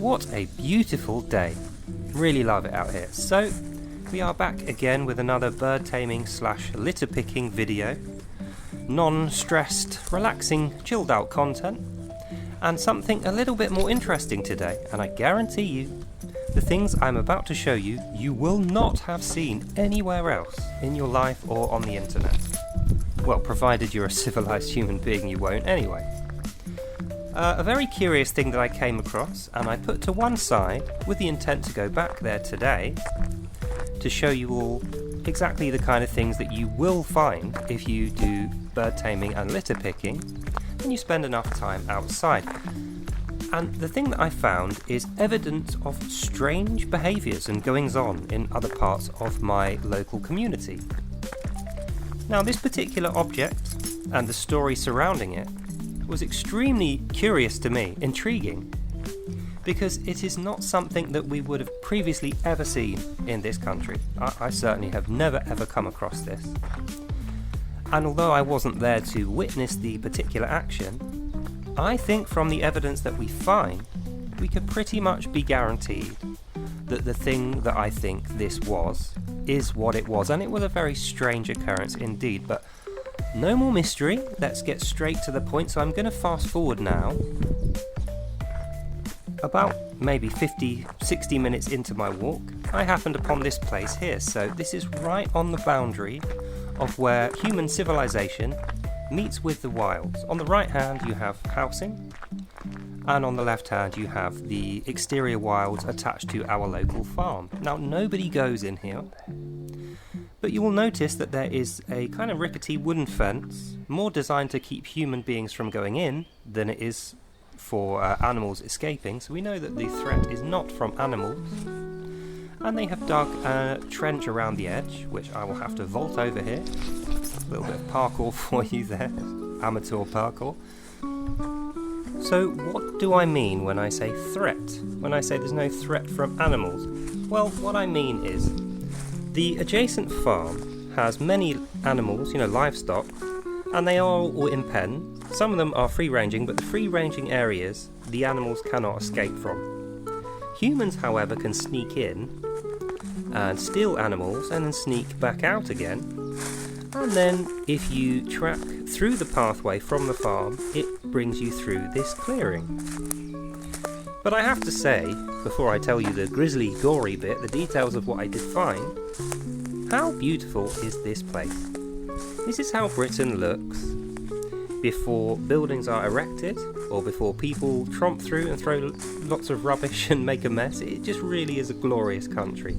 What a beautiful day. Really love it out here. So, we are back again with another bird taming / litter picking video. Non-stressed, relaxing, chilled out content. And something a little bit more interesting today, and I guarantee you, the things I'm about to show you, you will not have seen anywhere else in your life or on the internet. Well, provided you're a civilized human being, you won't anyway. A very curious thing that I came across, and I put to one side with the intent to go back there today to show you all exactly the kind of things that you will find if you do bird taming and litter picking and you spend enough time outside. And the thing that I found is evidence of strange behaviours and goings on in other parts of my local community. Now, this particular object and the story surrounding it was extremely curious to me, intriguing, because it is not something that we would have previously ever seen in this country. I certainly have never ever come across this. And although I wasn't there to witness the particular action, I think from the evidence that we find, we could pretty much be guaranteed that the thing that I think this was is what it was, and it was a very strange occurrence indeed. But no more mystery, let's get straight to the point. So I'm going to fast forward now about maybe 50-60 minutes into my walk. I happened upon this place here. So this is right on the boundary of where human civilization meets with the wilds. On the right hand you have housing, and on the left hand you have the exterior wilds attached to our local farm. Now, nobody goes in here, but you will notice that there is a kind of rickety wooden fence, more designed to keep human beings from going in than it is for animals escaping. So we know that the threat is not from animals. And they have dug a trench around the edge, which I will have to vault over here. A little bit of parkour for you there, amateur parkour. So what do I mean when I say threat? When I say there's no threat from animals? Well, what I mean is the adjacent farm has many animals, livestock, and they are all in pen. Some of them are free-ranging, but the free-ranging areas the animals cannot escape from. Humans, however, can sneak in and steal animals and then sneak back out again. And then if you track through the pathway from the farm, it brings you through this clearing. But I have to say, before I tell you the grisly, gory bit, the details of what I did find, how beautiful is this place? This is how Britain looks before buildings are erected, or before people tromp through and throw lots of rubbish and make a mess. It just really is a glorious country.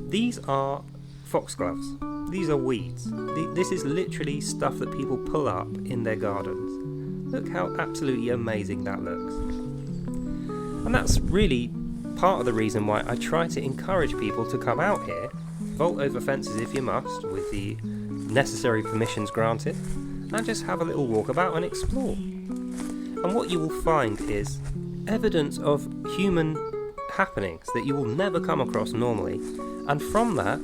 These are foxgloves. These are weeds. This is literally stuff that people pull up in their gardens. Look how absolutely amazing that looks. And that's really part of the reason why I try to encourage people to come out here, vault over fences if you must, with the necessary permissions granted, and just have a little walk about and explore. And what you will find is evidence of human happenings that you will never come across normally, and from that,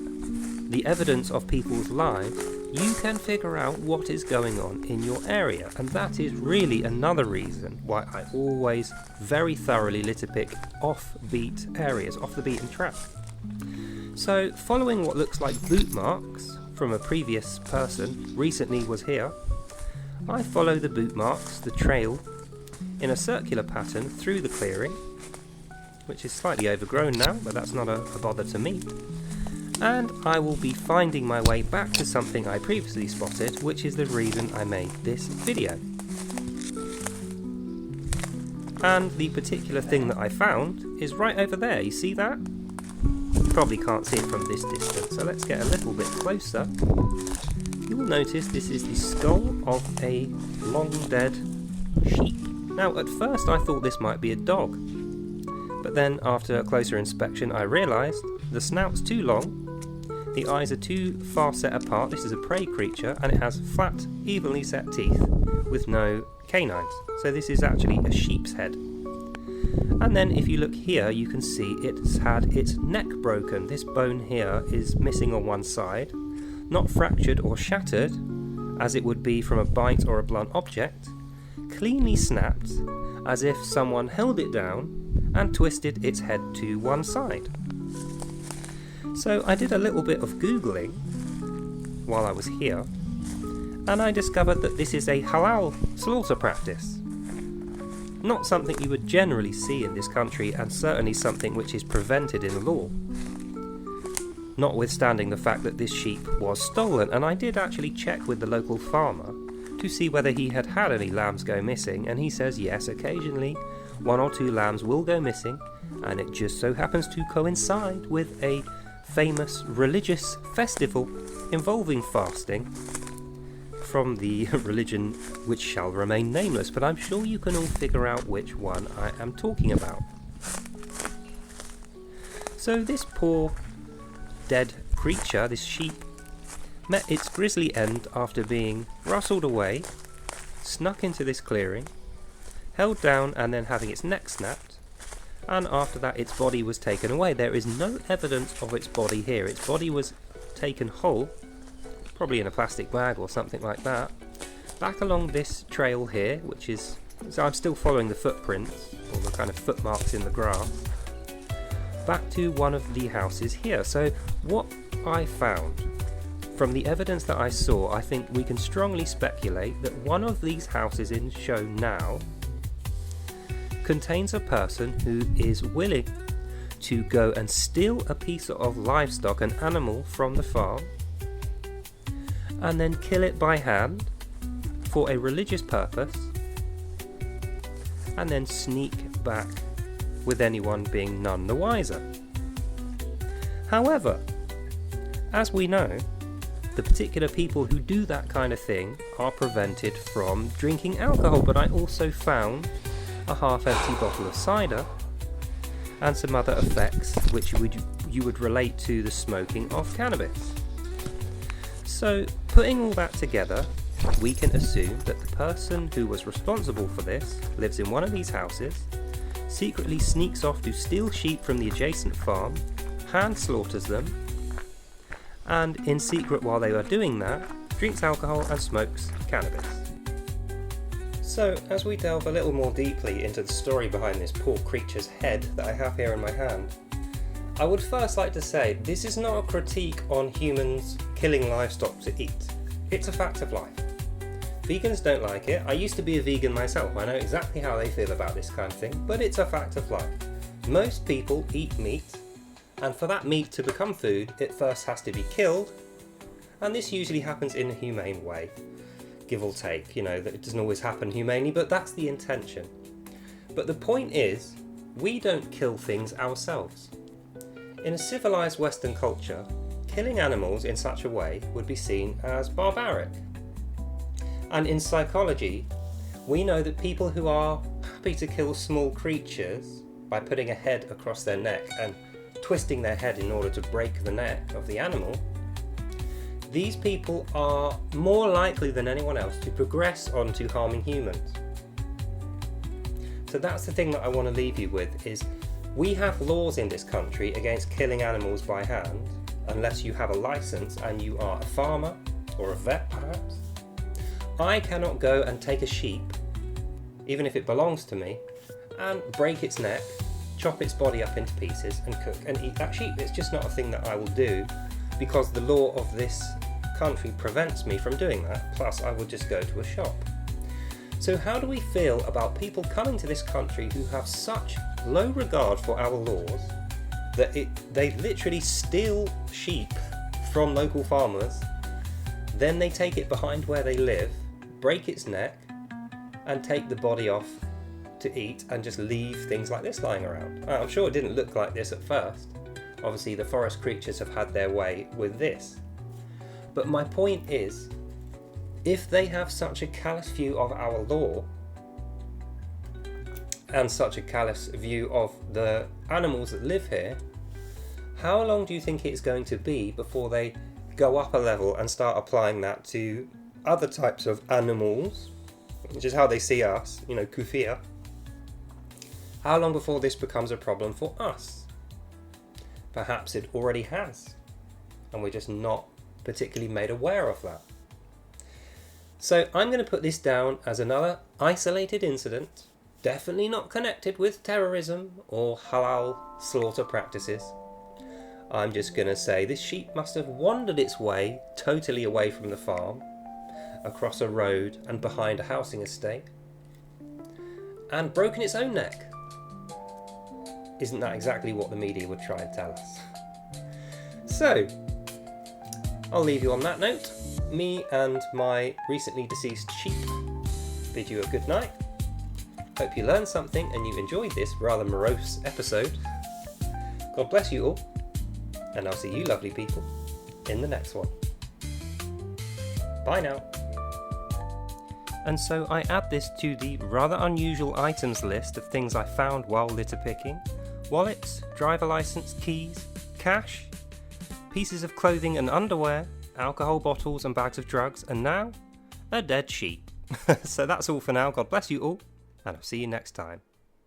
the evidence of people's lives, you can figure out what is going on in your area. And that is really another reason why I always very thoroughly litter pick off-beat areas, off the beaten track. So, following what looks like boot marks from a previous person recently was here, I follow the boot marks, the trail, in a circular pattern through the clearing, which is slightly overgrown now, but that's not a bother to me. And I will be finding my way back to something I previously spotted, which is the reason I made this video. And the particular thing that I found is right over there. You see that? You probably can't see it from this distance, so let's get a little bit closer. You will notice this is the skull of a long dead sheep. Now, at first I thought this might be a dog, but then after a closer inspection I realised the snout's too long, the eyes are too far set apart. This is a prey creature, and it has flat, evenly set teeth with no canines. So this is actually a sheep's head. And then if you look here, you can see it's had its neck broken. This bone here is missing on one side, not fractured or shattered as it would be from a bite or a blunt object, cleanly snapped as if someone held it down and twisted its head to one side. So I did a little bit of Googling while I was here, and I discovered that this is a halal slaughter practice. Not something you would generally see in this country, and certainly something which is prevented in law. Notwithstanding the fact that this sheep was stolen, and I did actually check with the local farmer to see whether he had had any lambs go missing, and he says yes, occasionally 1 or 2 lambs will go missing, and it just so happens to coincide with a famous religious festival involving fasting from the religion which shall remain nameless, but I'm sure you can all figure out which one I am talking about. So this poor dead creature, this sheep, met its grisly end after being rustled away, snuck into this clearing, held down and then having its neck snapped, and after that its body was taken away. There is no evidence of its body here. Its body was taken whole, probably in a plastic bag or something like that, back along this trail here, which is, so I'm still following the footprints, or the kind of footmarks in the grass, back to one of the houses here. So what I found from the evidence that I saw, I think we can strongly speculate that one of these houses in show now contains a person who is willing to go and steal a piece of livestock, an animal from the farm, and then kill it by hand for a religious purpose, and then sneak back with anyone being none the wiser. However, as we know, the particular people who do that kind of thing are prevented from drinking alcohol, but I also found a half-empty bottle of cider and some other effects which you would relate to the smoking of cannabis. So, putting all that together, we can assume that the person who was responsible for this lives in one of these houses, secretly sneaks off to steal sheep from the adjacent farm, hand slaughters them, and in secret while they are doing that, drinks alcohol and smokes cannabis. So, as we delve a little more deeply into the story behind this poor creature's head that I have here in my hand, I would first like to say this is not a critique on humans killing livestock to eat. It's a fact of life. Vegans don't like it. I used to be a vegan myself. I know exactly how they feel about this kind of thing, but it's a fact of life. Most people eat meat, and for that meat to become food, it first has to be killed, and this usually happens in a humane way. Give or take, that it doesn't always happen humanely, but that's the intention. But the point is, we don't kill things ourselves. In a civilized Western culture, killing animals in such a way would be seen as barbaric. And in psychology, we know that people who are happy to kill small creatures by putting a head across their neck and twisting their head in order to break the neck of the animal, these people are more likely than anyone else to progress on to harming humans. So that's the thing that I want to leave you with, is we have laws in this country against killing animals by hand, unless you have a license and you are a farmer or a vet perhaps. I cannot go and take a sheep, even if it belongs to me, and break its neck, chop its body up into pieces and cook and eat that sheep. It's just not a thing that I will do, because the law of this country prevents me from doing that. Plus, I would just go to a shop. So how do we feel about people coming to this country who have such low regard for our laws that they literally steal sheep from local farmers, then they take it behind where they live, break its neck, and take the body off to eat and just leave things like this lying around? I'm sure it didn't look like this at first. Obviously the forest creatures have had their way with this. But my point is, if they have such a callous view of our law and such a callous view of the animals that live here, how long do you think it's going to be before they go up a level and start applying that to other types of animals, which is how they see us, kufir? How long before this becomes a problem for us? Perhaps it already has, and we're just not particularly made aware of that. So I'm going to put this down as another isolated incident Definitely not connected with terrorism or halal slaughter practices. I'm just going to say this sheep must have wandered its way totally away from the farm, across a road and behind a housing estate, and broken its own neck. Isn't that exactly what the media would try and tell us? So, I'll leave you on that note. Me and my recently deceased sheep bid you a good night. Hope you learned something and you enjoyed this rather morose episode. God bless you all, and I'll see you lovely people in the next one. Bye now. And so I add this to the rather unusual items list of things I found while litter picking. Wallets, driver license, keys, cash, pieces of clothing and underwear, alcohol bottles and bags of drugs, and now, a dead sheep. So that's all for now. God bless you all, and I'll see you next time.